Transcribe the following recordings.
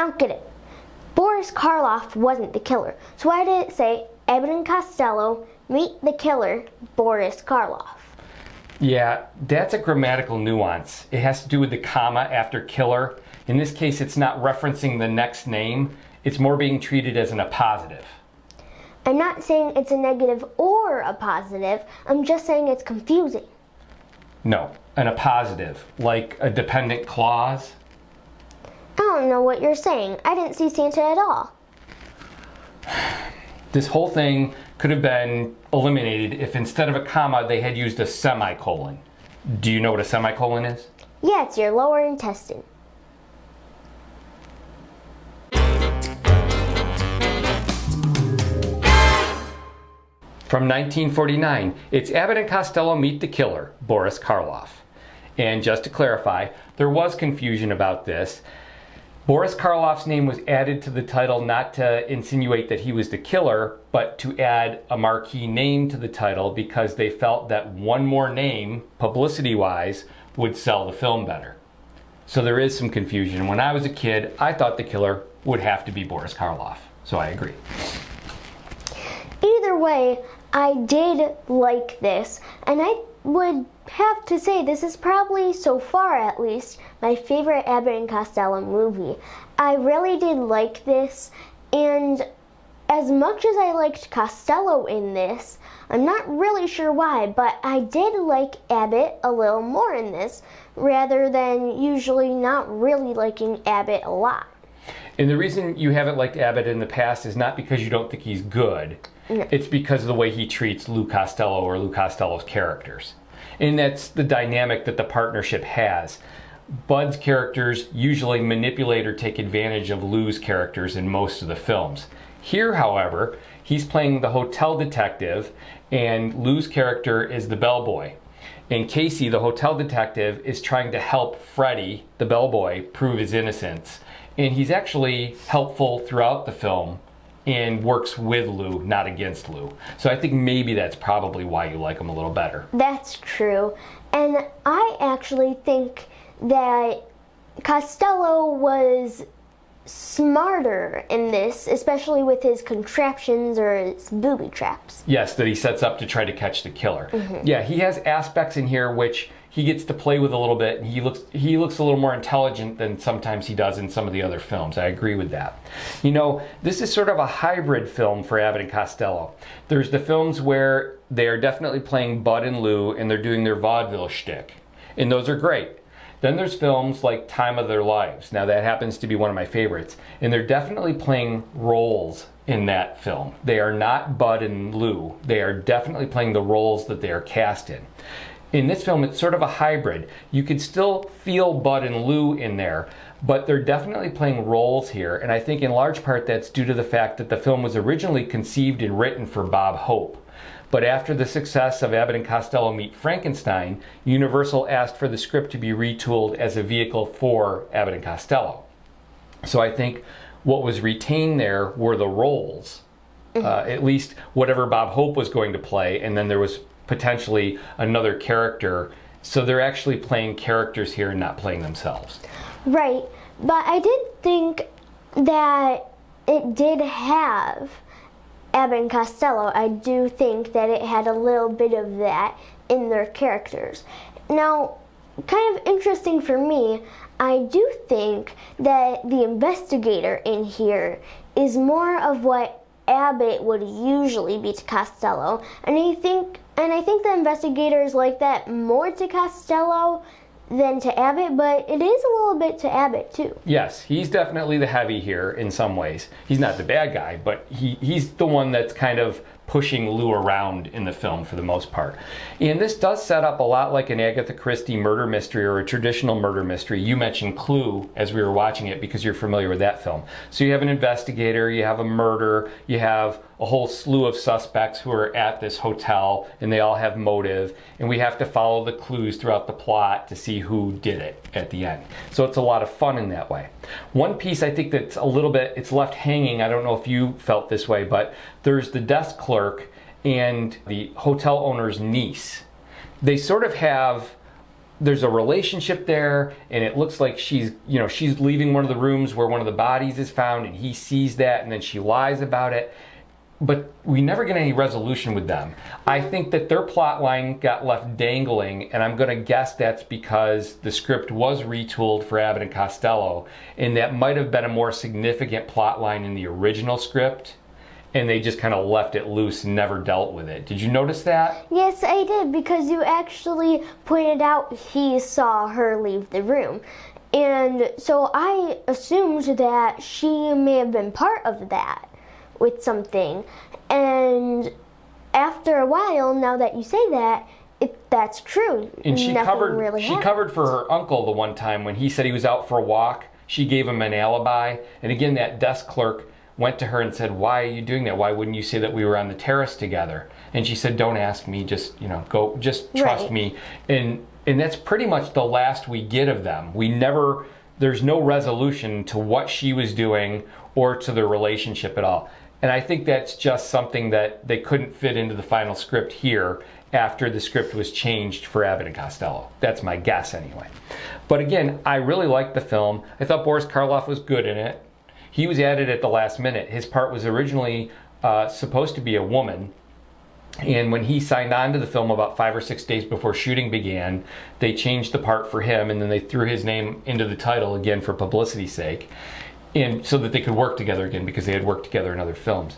don't get it. Boris Karloff wasn't the killer. So why did it say Abbott and Costello meet the killer, Boris Karloff? Yeah, that's a grammatical nuance. It has to do with the comma after killer. In this case, it's not referencing the next name. It's more being treated as an appositive. I'm not saying it's a negative or a positive. I'm just saying it's confusing. No, an appositive, like a dependent clause. I don't know what you're saying. I didn't see Santa at all. This whole thing could have been eliminated if instead of a comma they had used a semicolon. Do you know what a semicolon is? Yeah, it's your lower intestine. From 1949, it's Abbott and Costello meet the killer, Boris Karloff. And just to clarify, there was confusion about this. Boris Karloff's name was added to the title not to insinuate that he was the killer, but to add a marquee name to the title because they felt that one more name, publicity-wise, would sell the film better. So there is some confusion. When I was a kid, I thought the killer would have to be Boris Karloff. So I agree. Either way, I did like this, and I would have to say this is probably, so far at least, my favorite Abbott and Costello movie. I really did like this, and as much as I liked Costello in this, I'm not really sure why, but I did like Abbott a little more in this, rather than usually not really liking Abbott a lot. And the reason you haven't liked Abbott in the past is not because you don't think he's good. No. It's because of the way he treats Lou Costello or Lou Costello's characters. And that's the dynamic that the partnership has. Bud's characters usually manipulate or take advantage of Lou's characters in most of the films. Here, however, he's playing the hotel detective and Lou's character is the bellboy. And Casey, the hotel detective, is trying to help Freddie, the bellboy, prove his innocence. And he's actually helpful throughout the film and works with Lou, not against Lou. So I think maybe that's probably why you like him a little better. That's true. And I actually think that Costello was smarter in this, especially with his contraptions or his booby traps. Yes, that he sets up to try to catch the killer. Mm-hmm. Yeah, he has aspects in here which he gets to play with a little bit, and he looks a little more intelligent than sometimes he does in some of the other films. I agree with that. You know, this is sort of a hybrid film for Abbott and Costello. There's the films where they are definitely playing Bud and Lou, and they're doing their vaudeville shtick, and those are great. Then there's films like Time of Their Lives. Now that happens to be one of my favorites, and they're definitely playing roles in that film. They are not Bud and Lou. They are definitely playing the roles that they are cast in. In this film, it's sort of a hybrid. You could still feel Bud and Lou in there, but they're definitely playing roles here, and I think in large part that's due to the fact that the film was originally conceived and written for Bob Hope. But after the success of Abbott and Costello Meet Frankenstein, Universal asked for the script to be retooled as a vehicle for Abbott and Costello. So I think what was retained there were the roles, at least whatever Bob Hope was going to play, and then there was potentially another character. So they're actually playing characters here and not playing themselves. Right, but I did think that it did have Abbott and Costello. I do think that it had a little bit of that in their characters. Now, kind of interesting for me, I do think that the investigator in here is more of what Abbott would usually be to Costello, and I think the investigator is like that more to Costello than to Abbott, but it is a little bit to Abbott too. Yes, he's definitely the heavy here in some ways. He's not the bad guy, but he's the one that's kind of pushing Lou around in the film for the most part. And this does set up a lot like an Agatha Christie murder mystery or a traditional murder mystery. You mentioned Clue as we were watching it because you're familiar with that film. So you have an investigator, you have a murder, you have a whole slew of suspects who are at this hotel, and they all have motive, and we have to follow the clues throughout the plot to see who did it at the end. So it's a lot of fun in that way. One piece I think that's a little bit, it's left hanging, I don't know if you felt this way, but there's the desk clerk and the hotel owner's niece. They sort of have there's a relationship there, and it looks like she's leaving one of the rooms where one of the bodies is found, and he sees that, and then she lies about it. But we never get any resolution with them. I think that their plot line got left dangling, and I'm going to guess that's because the script was retooled for Abbott and Costello, and that might have been a more significant plot line in the original script, and they just kind of left it loose and never dealt with it. Did you notice that? Yes, I did, because you actually pointed out he saw her leave the room. And so I assumed that she may have been part of that with something. And after a while, now that you say that, that's true. And she really covered for her uncle the one time when he said he was out for a walk. She gave him an alibi. And again, that desk clerk went to her and said, "Why are you doing that? Why wouldn't you say that we were on the terrace together?" And she said, "Don't ask me, just trust me." And that's pretty much the last we get of them. There's no resolution to what she was doing or to their relationship at all. And I think that's just something that they couldn't fit into the final script here after the script was changed for Abbott and Costello. That's my guess anyway. But again, I really liked the film. I thought Boris Karloff was good in it. He was added at the last minute. His part was originally supposed to be a woman. And when he signed on to the film about 5 or 6 days before shooting began, they changed the part for him, and then they threw his name into the title again for publicity's sake, and so that they could work together again because they had worked together in other films.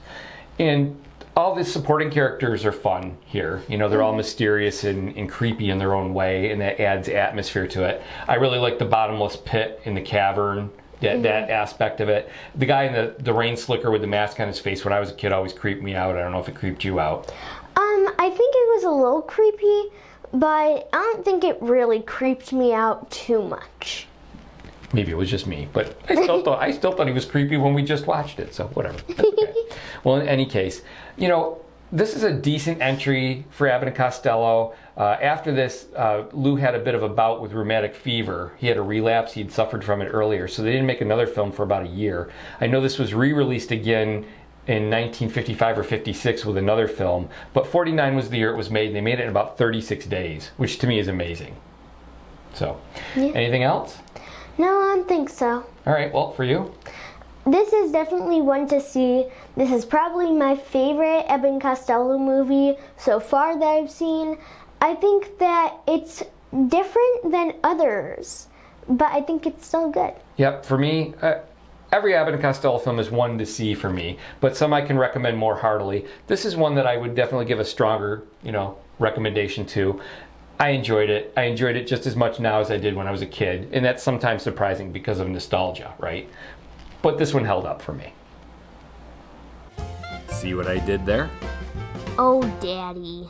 And all the supporting characters are fun here. They're all mysterious and creepy in their own way, and that adds atmosphere to it. I really like the bottomless pit in the cavern. That aspect of it. The guy in the rain slicker with the mask on his face when I was a kid always creeped me out. I don't know if it creeped you out. I think it was a little creepy, but I don't think it really creeped me out too much. Maybe it was just me, but I still thought he was creepy when we just watched it, so whatever. That's okay. Well, in any case, this is a decent entry for Abbott and Costello. After this, Lou had a bit of a bout with rheumatic fever. He had a relapse. He had suffered from it earlier, so they didn't make another film for about a year. I know this was re-released again in 1955 or 56 with another film, but 49 was the year it was made, and they made it in about 36 days, which to me is amazing. So, Anything else? No, I don't think so. All right, well, for you? This is definitely one to see. This is probably my favorite Abbott and Costello movie so far that I've seen. I think that it's different than others, but I think it's still good. Yep, for me, every Abbott and Costello film is one to see for me, but some I can recommend more heartily. This is one that I would definitely give a stronger, recommendation to. I enjoyed it. I enjoyed it just as much now as I did when I was a kid, and that's sometimes surprising because of nostalgia, right? But this one held up for me. See what I did there? Oh, Daddy.